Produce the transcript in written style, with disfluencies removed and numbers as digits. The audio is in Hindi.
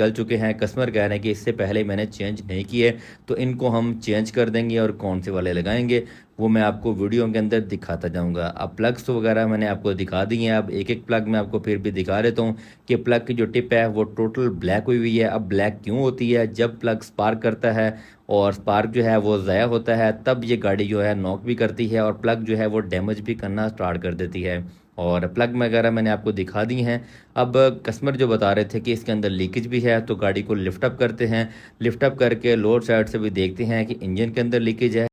चल चुके हैं। कस्टमर कह रहे हैं कि इससे पहले मैंने चेंज नहीं किए, तो इनको हम चेंज कर देंगे और कौन से वाले लगाएंगे वो मैं आपको वीडियो के अंदर दिखाता जाऊंगा। अब प्लग्स वगैरह मैंने आपको दिखा दिए हैं। अब एक एक प्लग मैं आपको फिर भी दिखा देता हूँ कि प्लग की जो टिप है वो टोटल ब्लैक हुई हुई है। अब ब्लैक क्यों होती है? जब प्लग स्पार्क करता है और स्पार्क जो है वो ज़ाया होता है, तब ये गाड़ी जो है नॉक भी करती है और प्लग जो है वो डैमेज भी करना स्टार्ट कर देती है। और प्लग वगैरह मैंने आपको दिखा दी हैं। अब कस्टमर जो बता रहे थे कि इसके अंदर लीकेज भी है, तो गाड़ी को लिफ्ट अप करते हैं। लिफ्ट अप करके लोअर साइड से भी देखते हैं कि इंजन के अंदर लीकेज है।